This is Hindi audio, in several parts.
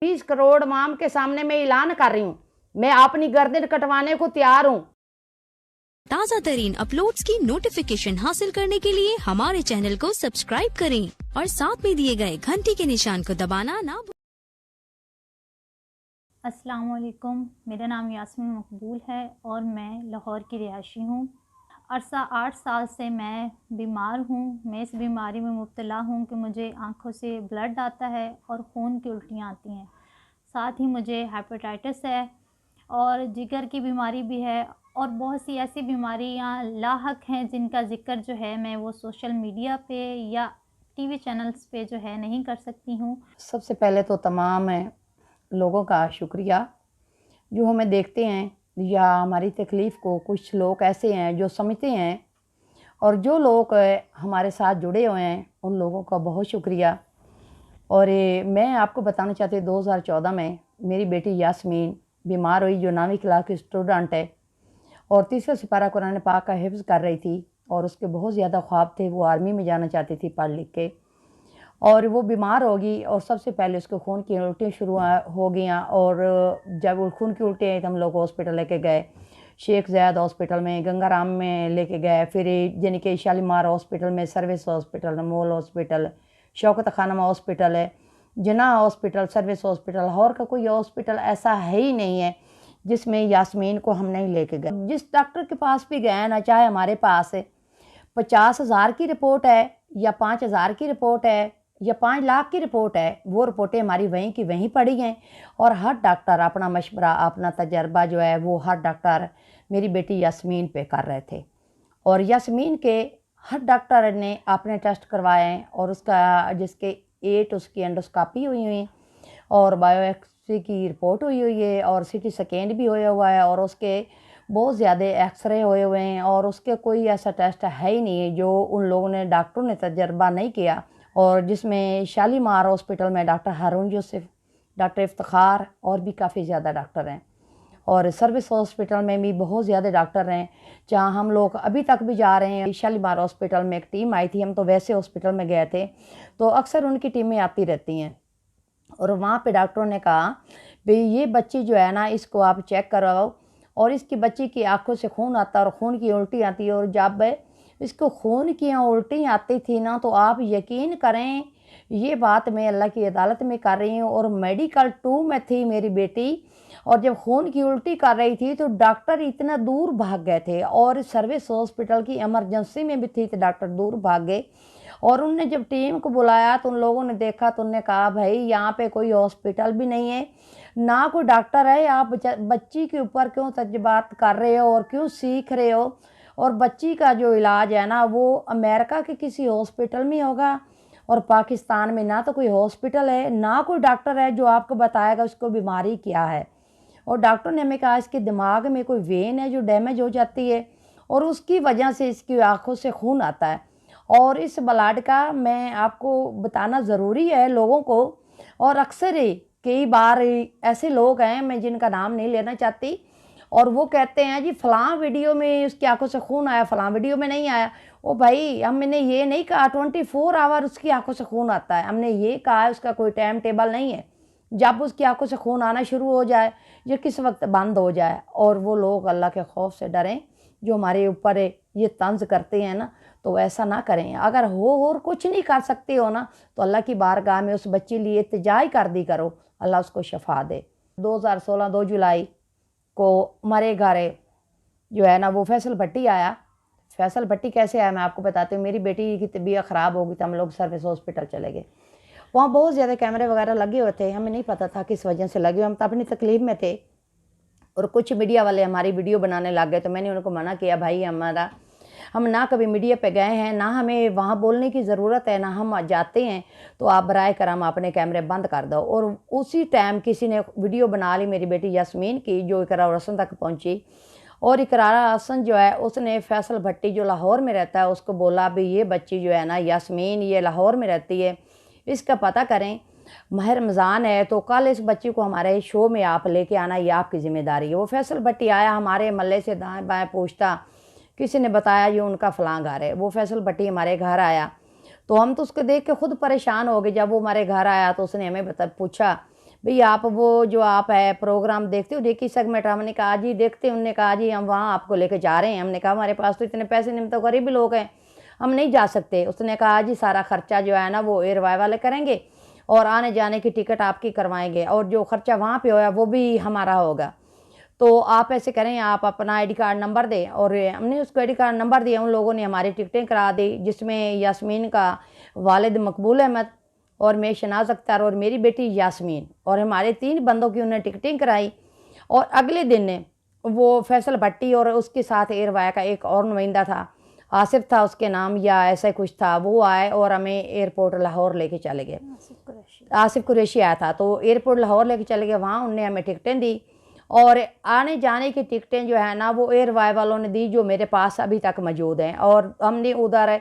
30 करोड़ माम के सामने मैं ऐलान कर रही हूँ, मैं अपनी गर्दन कटवाने को तैयार हूँ। ताज़ा तरीन अपलोड्स की नोटिफिकेशन हासिल करने के लिए हमारे चैनल को सब्सक्राइब करें और साथ में दिए गए घंटी के निशान को दबाना ना भूलें। अस्सलाम वालेकुम, मेरा नाम यास्मीन मकबूल है और मैं लाहौर की रिहायशी हूँ। अरसा 8 साल से मैं बीमार हूँ। मैं इस बीमारी में मुब्तला हूँ कि मुझे आँखों से ब्लड आता है और खून की उल्टियाँ आती हैं। साथ ही मुझे हेपेटाइटिस है और जिगर की बीमारी भी है और बहुत सी ऐसी बीमारियाँ लाहक हैं जिनका ज़िक्र जो है मैं वो सोशल मीडिया पे या टीवी चैनल्स पे जो है नहीं कर सकती हूँ। सबसे पहले तो तमाम लोगों का शुक्रिया जो हमें देखते हैं या हमारी तकलीफ़ को कुछ लोग ऐसे हैं जो समझते हैं, और जो लोग हमारे साथ जुड़े हुए हैं उन लोगों का बहुत शुक्रिया। और मैं आपको बताना चाहती हूँ 2014 में मेरी बेटी यास्मीन बीमार हुई, जो 9वीं क्लास की स्टूडेंट है और तीसरा सिपारा कुरान पाक का हिफ्ज़ कर रही थी और उसके बहुत ज़्यादा ख्वाब थे, वो आर्मी में जाना चाहती थी पढ़ लिख के। और वो बीमार होगी और सबसे पहले उसको खून की उल्टियाँ शुरू हो गई। और जब वो खून की उल्टी आई तो हम लोग हॉस्पिटल लेके गए, शेख ज़ैद हॉस्पिटल में, गंगाराम में लेके गए, फिर यानी कि शालीमार हॉस्पिटल में, service hospital, mall hospital, Shaukat Khanum hospital है, Jinnah hospital, service hospital. Lahore का कोई हॉस्पिटल ऐसा है ही नहीं है जिसमें यास्मीन को हम नहीं लेके गए। जिस डॉक्टर के पास भी गए ना, चाहे हमारे पास 50,000 की रिपोर्ट है या 5,000 की रिपोर्ट है या 5 लाख की रिपोर्ट है, वो रिपोर्टें हमारी वहीं की वहीं पड़ी हैं। और हर डॉक्टर अपना मशवरा, अपना तजर्बा जो है वो हर डॉक्टर मेरी बेटी यास्मीन पे कर रहे थे। और यास्मीन के हर डॉक्टर ने अपने टेस्ट करवाए हैं और उसका जिसके 8 उसकी एंडोस्कोपी हुई हुई और बायोप्सी की रिपोर्ट हुई हुई है और सीटी स्कैन भी होया हुआ है और उसके बहुत ज़्यादा एक्सरे हुए हुए हैं और उसके कोई ऐसा टेस्ट है ही नहीं है जो उन लोगों ने, डॉक्टरों ने तजर्बा नहीं किया। और जिसमें शालीमार हॉस्पिटल में डॉक्टर हारून यूसुफ, डॉक्टर इफ्तिखार और भी काफ़ी ज़्यादा डॉक्टर हैं। और सर्विस हॉस्पिटल में भी बहुत ज़्यादा डॉक्टर हैं, जहाँ हम लोग अभी तक भी जा रहे हैं। शालीमार हॉस्पिटल में एक टीम आई थी, हम तो वैसे हॉस्पिटल में गए थे, तो अक्सर उनकी टीमें आती रहती हैं। और वहाँ पे डॉक्टरों ने कहा भाई ये बच्ची जो है ना, इसको आप चेक करवाओ। और इसकी बच्ची की आंखों से खून आता है और खून की उल्टी आती है। और जब इसको खून की उल्टी आती थी ना, तो आप यकीन करें, ये बात मैं अल्लाह की अदालत में कर रही हूँ और मेडिकल 2 में थी मेरी बेटी। और जब खून की उल्टी कर रही थी तो डॉक्टर इतना दूर भाग गए थे और सर्विस हॉस्पिटल की इमरजेंसी में भी थी तो डॉक्टर दूर भाग गए। और उनने जब टीम को बुलाया तो उन लोगों ने देखा तो उनने कहा भाई यहाँ पे कोई हॉस्पिटल भी नहीं है, ना कोई डॉक्टर है, आप बच्ची के ऊपर क्यों तजबात कर रहे हो और क्यों सीख रहे हो। और बच्ची का जो इलाज है ना वो अमेरिका के किसी हॉस्पिटल में होगा और पाकिस्तान में ना तो कोई हॉस्पिटल है ना कोई डॉक्टर है जो आपको बताएगा उसको बीमारी क्या है। और डॉक्टर ने हमें कहा इसके दिमाग में कोई वेन है जो डैमेज हो जाती है और उसकी वजह से इसकी आँखों से खून आता है। और इस ब्लड का मैं आपको बताना ज़रूरी है लोगों को। और अक्सर ही कई बार ऐसे लोग हैं, मैं जिनका नाम नहीं लेना चाहती, और वो कहते हैं जी फ़लाँ वीडियो में उसकी आंखों से खून आया, फ़लाँ वीडियो में नहीं आया। ओ भाई, हमने ये नहीं कहा 24 आवर उसकी आंखों से खून आता है, हमने ये कहा है उसका कोई टाइम टेबल नहीं है, जब उसकी आंखों से खून आना शुरू हो जाए या किस वक्त बंद हो जाए। और वो लोग अल्लाह के खौफ से डरें जो हमारे ऊपर ये तंज करते हैं ना, तो ऐसा ना करें। अगर हो और कुछ नहीं कर सकते हो ना, तो अल्लाह की बारगाह में उस बच्चे लिए इत्तिजाई कर दी करो, अल्लाह उसको शफा दे। 2016 2 जुलाई को हमारे घर जो है ना वो फैसल भट्टी आया। फैसल भट्टी कैसे आया मैं आपको बताती हूँ। मेरी बेटी की तबीयत ख़राब हो गई तो हम लोग सर्विस हॉस्पिटल चले गए। वहाँ बहुत ज़्यादा कैमरे वगैरह लगे हुए थे, हमें नहीं पता था किस वजह से लगे हुए, हम तो अपनी तकलीफ़ में थे। और कुछ मीडिया वाले हमारी वीडियो बनाने लग गए, तो मैंने उनको मना किया, भाई हम ना कभी मीडिया पे गए हैं, ना हमें वहाँ बोलने की ज़रूरत है, ना हम जाते हैं, तो आप बराए करम अपने कैमरे बंद कर दो। और उसी टाइम किसी ने वीडियो बना ली मेरी बेटी यास्मीन की, जो इकरार हसन तक पहुँची। और इकरार हसन जो है उसने फैसल भट्टी जो लाहौर में रहता है उसको बोला भी ये बच्ची जो है ना यास्मीन, ये लाहौर में रहती है, इसका पता करें, माह रमज़ान है तो कल इस बच्ची को हमारे शो में आप लेके आना, ये आपकी ज़िम्मेदारी है। वो फैसल भट्टी आया, हमारे मल्ले से दाएँ बाएँ पूछता, किसी ने बताया ये उनका फ़लाँ घर है। वो फैसल भट्टी हमारे घर आया तो हम तो उसको देख के खुद परेशान हो गए। जब वो हमारे घर आया तो उसने हमें पूछा भाई आप वो जो आप है प्रोग्राम देखते हो देखिए सेगमेंट, हमने कहा जी देखते हैं, उन्होंने कहा जी हम वहाँ आपको लेके जा रहे हैं। हमने कहा हमारे पास तो इतने पैसे नहीं, हम तो गरीब लोग हैं, हम नहीं जा सकते। उसने कहा जी सारा खर्चा जो है ना वो एयरवाई वाले करेंगे और आने जाने की टिकट आपकी करवाएंगे और जो खर्चा वहाँ पे होया वो भी हमारा होगा। तो आप ऐसे करें, आप अपना आईडी कार्ड नंबर दें। और हमने उसको आईडी कार्ड नंबर दिया, उन लोगों ने हमारी टिकटें करा दी, जिसमें यास्मीन का वालिद मकबूल अहमद और मैं शनाज अख्तर और मेरी बेटी यास्मीन और हमारे 3 बंदों की उन्होंने टिकटें कराई। और अगले दिन ने वो फैसल भट्टी और उसके साथ एयरवाया का एक और नुमाइंदा था, आसिफ था उसके नाम या ऐसा कुछ था, वो आए और हमें एयरपोर्ट लाहौर लेके चले गए। आसिफ कुरैशी आया था, तो एयरपोर्ट लाहौर लेके चले गए। वहाँ उनने हमें टिकटें दी और आने जाने की टिकटें जो है ना वो एयरवाई वालों ने दी, जो मेरे पास अभी तक मौजूद हैं। और हमने उधर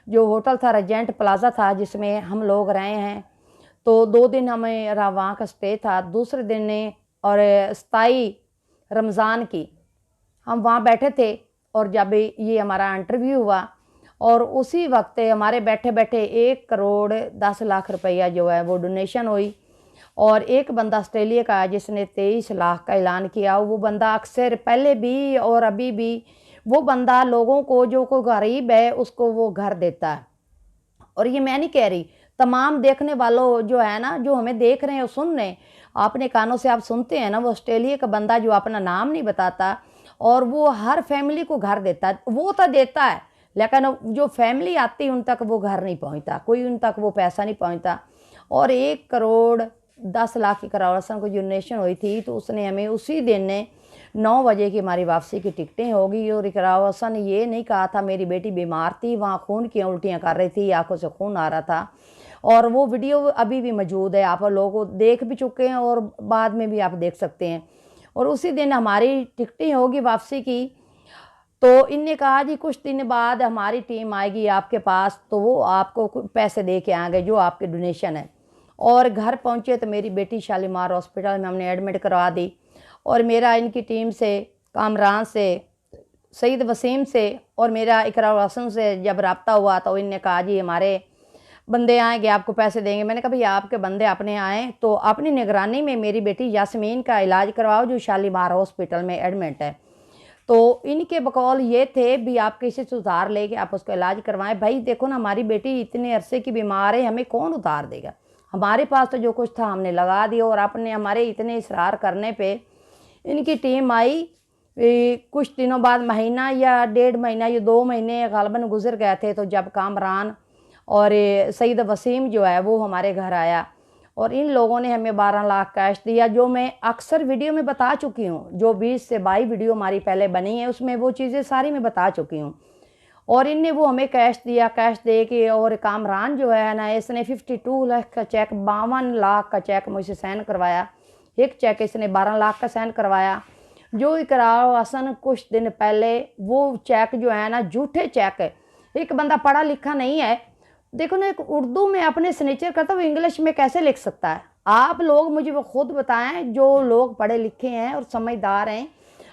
जो होटल था रेजेंट प्लाजा था जिसमें हम लोग रहे हैं, तो 2 दिन हमें वहाँ का स्टे था। दूसरे दिन ने और 27 रमज़ान की हम वहाँ बैठे थे और जब ये हमारा इंटरव्यू हुआ और उसी वक्त हमारे बैठे बैठे 1 करोड़ 10 लाख रुपया जो है वो डोनेशन हुई। और एक बंदा ऑस्ट्रेलिया का है जिसने 23 लाख का ऐलान किया। वो बंदा अक्सर पहले भी और अभी भी वो बंदा लोगों को, जो कोई गरीब है उसको वो घर देता है। और ये मैं नहीं कह रही, तमाम देखने वालों जो है ना, जो हमें देख रहे हैं और सुन रहे हैं, अपने कानों से आप सुनते हैं ना, वो ऑस्ट्रेलिया का बंदा जो अपना नाम नहीं बताता और वो हर फैमिली को घर देता है। वो तो देता है लेकिन जो फैमिली आती है उन तक वो घर नहीं पहुंचता, कोई उन तक वो पैसा नहीं पहुंचता। और 1 करोड़ 10 लाख की करावसन को जो डोनेशन हुई थी, तो उसने हमें उसी दिन ने 9 बजे की हमारी वापसी की टिकटें होगी। और करावसन ये नहीं कहा था, मेरी बेटी बीमार थी, वहाँ खून की उल्टियाँ कर रही थी, आंखों से खून आ रहा था। और वो वीडियो अभी भी मौजूद है, आप लोग देख भी चुके हैं और बाद में भी आप देख सकते हैं। और उसी दिन हमारी टिकटें होगी वापसी की। तो इनने कहा जी कुछ दिन बाद हमारी टीम आएगी आपके पास, तो वो आपको पैसे दे के आएंगे जो आपके डोनेशन है। और घर पहुंचे तो मेरी बेटी शालीमार हॉस्पिटल में हमने एडमिट करवा दी। और मेरा इनकी टीम से, कामरान से, सईद वसीम से और मेरा इकरार हसन से जब रब्ता हुआ तो इनने कहा जी हमारे बंदे आएंगे आपको पैसे देंगे। मैंने कहा भैया आपके बंदे अपने आएँ तो अपनी निगरानी में मेरी बेटी यास्मीन का इलाज करवाओ जो शालीमार हॉस्पिटल में एडमिट है। तो इनके बकौल ये थे भी आप किसी से उधार लेके आप उसका इलाज करवाएं। भाई देखो ना, हमारी बेटी इतने अरसे की बीमार है, हमें कौन उधार देगा? हमारे पास तो जो कुछ था हमने लगा दिया। और अपने हमारे इतने इसरार करने पे इनकी टीम आई। कुछ दिनों बाद, महीना या 1.5 महीना या 2 महीने गालबन गुजर गए थे, तो जब कामरान और सईद वसीम जो है वो हमारे घर आया और इन लोगों ने हमें 12 लाख कैश दिया, जो मैं अक्सर वीडियो में बता चुकी हूँ। जो 20 से 22 वीडियो हमारी पहले बनी है उसमें वो चीज़ें सारी मैं बता चुकी हूँ। और इनने वो हमें कैश दिया, कैश दे के और कामरान जो है ना, इसने 52 लाख का चेक, 52 लाख का चेक मुझसे साइन करवाया। एक चेक इसने 12 लाख का साइन करवाया। जो इकरार हसन कुछ दिन पहले वो चेक जो है ना झूठे चेक है। एक बंदा पढ़ा लिखा नहीं है, देखो ना, एक उर्दू में अपने सिग्नेचर करता वो इंग्लिश में कैसे लिख सकता है? आप लोग मुझे वो खुद बताएं, जो लोग पढ़े लिखे हैं और समझदार हैं,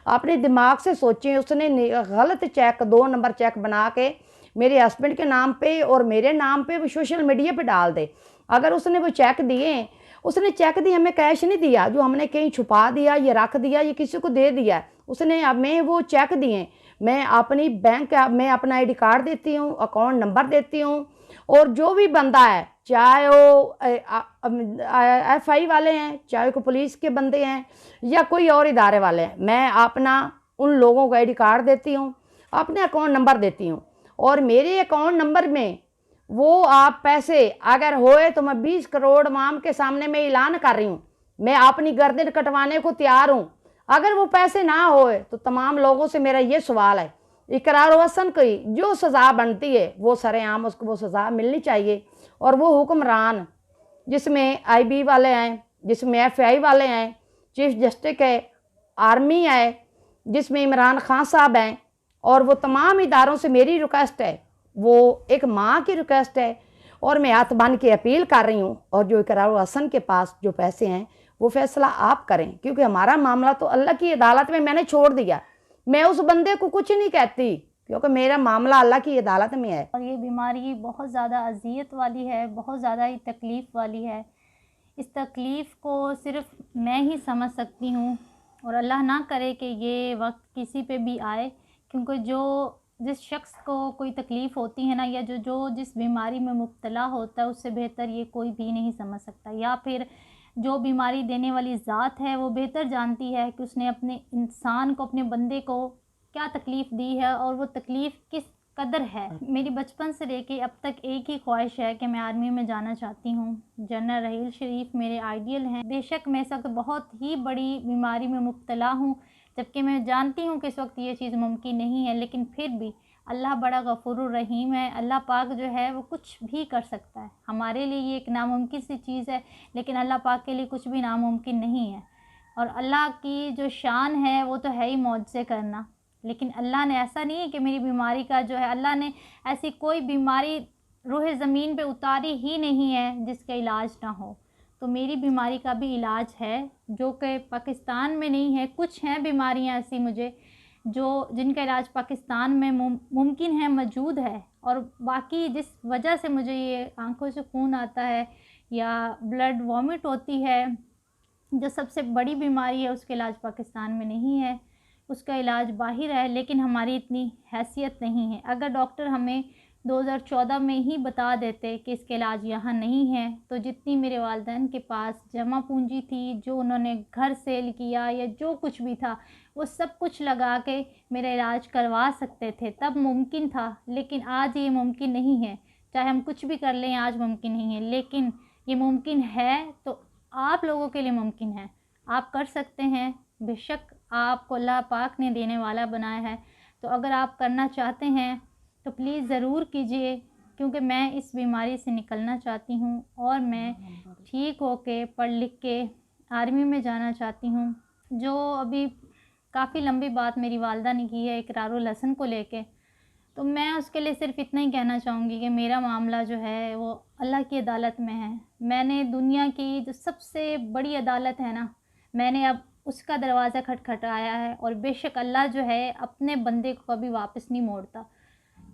अपने दिमाग से सोचें। उसने गलत चेक, 2 नंबर चेक बना के मेरे हस्बैंड के नाम पे और मेरे नाम पे वो सोशल मीडिया पे डाल दे। अगर उसने वो चेक दिए, उसने चेक दिए, हमें कैश नहीं दिया जो हमने कहीं छुपा दिया, ये रख दिया, ये किसी को दे दिया। उसने हमें वो चेक दिए। मैं अपनी बैंक में अपना आईडी कार्ड देती हूँ, अकाउंट नंबर देती हूँ। और जो भी बंदा है, चाहे वो FI वाले हैं, चाहे को पुलिस के बंदे हैं या कोई और इदारे वाले हैं, मैं अपना उन लोगों को आईडी कार्ड देती हूँ, अपने अकाउंट नंबर देती हूँ। और मेरे अकाउंट नंबर में वो आप पैसे अगर होए तो मैं 20 करोड़ माम के सामने मैं ऐलान कर रही हूँ, मैं अपनी गर्दन कटवाने को तैयार हूँ। अगर वो पैसे ना होए तो तमाम लोगों से मेरा ये सवाल है, इकरार हसन की जो सज़ा बनती है वो सरेआम उसको वो सज़ा मिलनी चाहिए। और वो हुक्मरान जिसमें IB वाले हैं, जिसमें FI वाले हैं, चीफ जस्टिस है, आर्मी है, जिसमें इमरान खान साहब हैं, और वो तमाम इदारों से मेरी रिक्वेस्ट है, वो एक माँ की रिक्वेस्ट है और मैं हाथ बांध के अपील कर रही हूँ। और जो इकरार हसन के पास जो पैसे हैं वो फैसला आप करें, क्योंकि हमारा मामला तो अल्लाह की अदालत में मैंने छोड़ दिया। मैं उस बंदे को कुछ नहीं कहती क्योंकि मेरा मामला अल्लाह की अदालत में है। और ये बीमारी बहुत ज़्यादा अजियत वाली है, बहुत ज़्यादा ही तकलीफ़ वाली है। इस तकलीफ़ को सिर्फ़ मैं ही समझ सकती हूँ, और अल्लाह ना करे कि ये वक्त किसी पे भी आए, क्योंकि जिस शख्स को कोई तकलीफ़ होती है ना, या जो जिस बीमारी में मुब्तला होता है, उससे बेहतर ये कोई भी नहीं समझ सकता। या फिर जो बीमारी देने वाली ज़ात है वो बेहतर जानती है कि उसने अपने इंसान को, अपने बंदे को क्या तकलीफ़ दी है और वो तकलीफ़ किस कदर है। मेरी बचपन से लेके अब तक एक ही ख्वाहिश है कि मैं आर्मी में जाना चाहती हूँ। जनरल रहील शरीफ मेरे आइडियल हैं। बेशक मैं इस वक्त बहुत ही बड़ी बीमारी में मुब्तला हूँ, जबकि मैं जानती हूँ कि इस वक्त ये चीज़ मुमकिन नहीं है, लेकिन फिर भी अल्लाह बड़ा गफूरुर रहीम है। अल्लाह पाक जो है वो कुछ भी कर सकता है। हमारे लिए ये एक नामुमकिन सी चीज़ है, लेकिन अल्लाह पाक के लिए कुछ भी नामुमकिन नहीं है। और अल्लाह की जो शान है वो तो है ही मौजज़े करना, लेकिन अल्लाह ने ऐसा नहीं है कि मेरी बीमारी का जो है, अल्लाह ने ऐसी कोई बीमारी रूह ज़मीन पे उतारी ही नहीं है जिसका इलाज ना हो। तो मेरी बीमारी का भी इलाज है, जो कि पाकिस्तान में नहीं है। कुछ हैं बीमारियां ऐसी मुझे जिनका इलाज पाकिस्तान में मुमकिन है, मौजूद है, और बाकी जिस वजह से मुझे ये आंखों से खून आता है या ब्लड वॉमिट होती है, जो सबसे बड़ी बीमारी है, उसका इलाज पाकिस्तान में नहीं है, उसका इलाज बाहर है। लेकिन हमारी इतनी हैसियत नहीं है। अगर डॉक्टर हमें 2014 में ही बता देते कि इसका इलाज यहाँ नहीं है, तो जितनी मेरे वालिदैन के पास जमा पूंजी थी, जो उन्होंने घर सेल किया या जो कुछ भी था, वो सब कुछ लगा के मेरा इलाज करवा सकते थे, तब मुमकिन था। लेकिन आज ये मुमकिन नहीं है। चाहे हम कुछ भी कर लें, आज मुमकिन नहीं है, लेकिन ये मुमकिन है तो आप लोगों के लिए मुमकिन है। आप कर सकते हैं। बेशक आपको अल्लाह पाक ने देने वाला बनाया है, तो अगर आप करना चाहते हैं तो प्लीज़ ज़रूर कीजिए, क्योंकि मैं इस बीमारी से निकलना चाहती हूँ और मैं ठीक होके पढ़ लिख के आर्मी में जाना चाहती हूँ। जो अभी काफ़ी लंबी बात मेरी वालदा ने की है इकरारुल हसन को लेके, तो मैं उसके लिए सिर्फ़ इतना ही कहना चाहूँगी कि मेरा मामला जो है वो अल्लाह की अदालत में है। मैंने दुनिया की जो सबसे बड़ी अदालत है ना, मैंने अब उसका दरवाज़ा खटखटाया है, और बेशक अल्लाह जो है अपने बंदे को कभी वापस नहीं मोड़ता,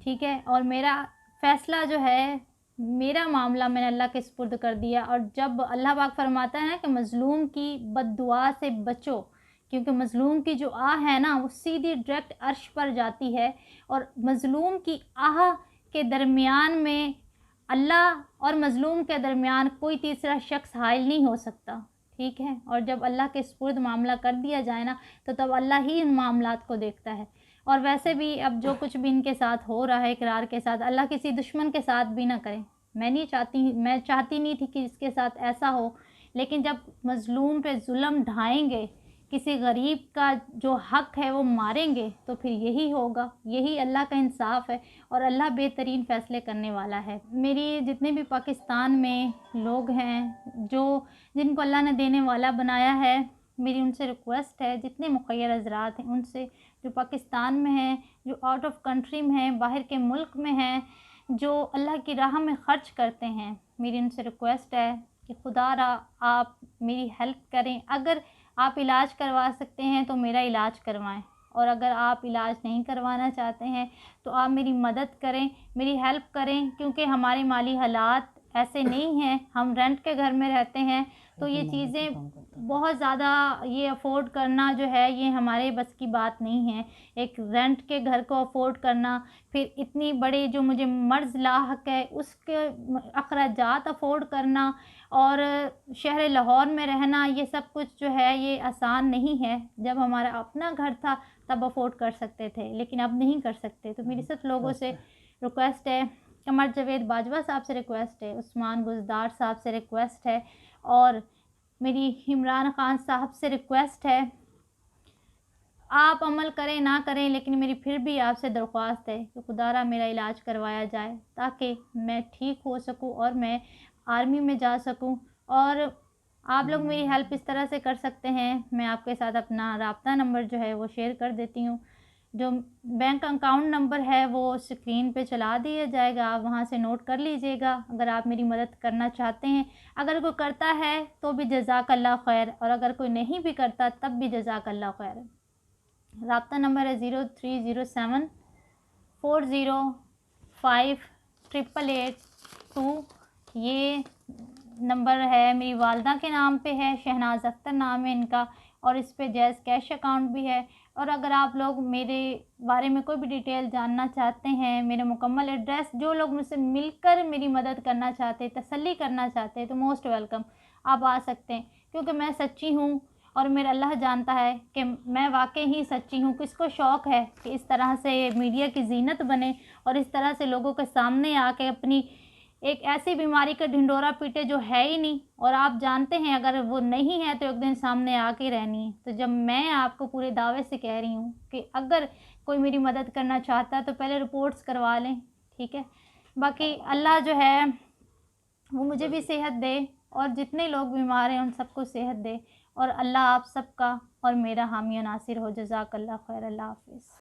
ठीक है। और मेरा फ़ैसला जो है, मेरा मामला मैंने अल्लाह के सुपुर्द कर दिया। और जब अल्लाह पाक फरमाता है ना कि मज़लूम की बद्दुआ से बचो, क्योंकि मज़लूम की जो आह है ना वो सीधी डायरेक्ट अर्श पर जाती है, और मज़लूम की आह के दरमियान में अल्लाह और मज़लूम के दरमियान कोई तीसरा शख्स हाइल नहीं हो सकता, ठीक है। और जब अल्लाह के सुपुर्द मामला कर दिया जाए ना, तो तब अल्लाह ही इन मामलात को देखता है। और वैसे भी अब जो कुछ भी इनके साथ हो रहा है इकरार के साथ, अल्लाह किसी दुश्मन के साथ भी ना करे। मैं चाहती नहीं थी कि इसके साथ ऐसा हो, लेकिन जब मज़लूम पे जुल्म ढाएंगे, किसी गरीब का जो हक़ है वो मारेंगे, तो फिर यही होगा। यही अल्लाह का इंसाफ है, और अल्लाह बेहतरीन फ़ैसले करने वाला है। मेरी जितने भी पाकिस्तान में लोग हैं जिनको अल्लाह ने देने वाला बनाया है, मेरी उनसे रिक्वेस्ट है, जितने मुख़य्यर हज़रात हैं उनसे, जो पाकिस्तान में हैं, जो आउट ऑफ कंट्री में हैं, बाहर के मुल्क में हैं, जो अल्लाह की राह में ख़र्च करते हैं, मेरी उनसे रिक्वेस्ट है कि खुदारा आप मेरी हेल्प करें। अगर आप इलाज करवा सकते हैं तो मेरा इलाज करवाएं, और अगर आप इलाज नहीं करवाना चाहते हैं तो आप मेरी मदद करें, मेरी हेल्प करें, क्योंकि हमारे माली हालात ऐसे नहीं हैं। हम रेंट के घर में रहते हैं, तो ये चीज़ें बहुत ज़्यादा, ये अफोर्ड करना जो है ये हमारे बस की बात नहीं है। एक रेंट के घर को अफोर्ड करना, फिर इतनी बड़ी जो मुझे मर्ज़ लाहक है उसके अखराजात अफोर्ड करना, और शहर लाहौर में रहना, ये सब कुछ जो है ये आसान नहीं है। जब हमारा अपना घर था तब अफोर्ड कर सकते थे, लेकिन अब नहीं कर सकते। तो मेरी सब लोगों से रिक्वेस्ट है, कमर जावेद बाजवा साहब से रिक्वेस्ट है, उस्मान गुजदार साहब से रिक्वेस्ट है, और मेरी इमरान ख़ान साहब से रिक्वेस्ट है। आप अमल करें ना करें, लेकिन मेरी फिर भी आपसे दरख्वास्त है कि खुदारा मेरा इलाज करवाया जाए, ताकि मैं ठीक हो सकूं और मैं आर्मी में जा सकूं। और आप लोग मेरी हेल्प इस तरह से कर सकते हैं, मैं आपके साथ अपना राब्ता नंबर जो है वो शेयर कर देती हूँ। जो बैंक अकाउंट नंबर है वो स्क्रीन पे चला दिया जाएगा, आप वहाँ से नोट कर लीजिएगा अगर आप मेरी मदद करना चाहते हैं। अगर कोई करता है तो भी जज़ाकल्लाह खैर, और अगर कोई नहीं भी करता तब भी जज़ाकल्लाह खैर। राब्ता नंबर है 0307 405 88882। ये नंबर है मेरी वालदा के नाम पे है, शहनाज अख्तर नाम है इनका, और इस पे जैज़ कैश अकाउंट भी है। और अगर आप लोग मेरे बारे में कोई भी डिटेल जानना चाहते हैं, मेरा मुकम्मल एड्रेस, जो लोग मुझसे मिलकर मेरी मदद करना चाहते हैं, तसल्ली करना चाहते हैं, तो मोस्ट वेलकम, आप आ सकते हैं। क्योंकि मैं सच्ची हूँ और मेरा अल्लाह जानता है कि मैं वाकई ही सच्ची हूँ। किसको शौक़ है कि इस तरह से मीडिया की ज़ीनत बने और इस तरह से लोगों के सामने आके अपनी एक ऐसी बीमारी का ढिंढोरा पीटे जो है ही नहीं, और आप जानते हैं अगर वो नहीं है तो एक दिन सामने आके रहनी है। तो जब मैं आपको पूरे दावे से कह रही हूँ कि अगर कोई मेरी मदद करना चाहता है तो पहले रिपोर्ट्स करवा लें, ठीक है। बाकी अल्लाह जो है वो मुझे भी सेहत दे और जितने लोग बीमार हैं उन सबको सेहत दे, और अल्लाह आप सबका और मेरा हामी नासिर हो। जज़ाकल्लाह खैर। अल्लाह हाफ़िज़।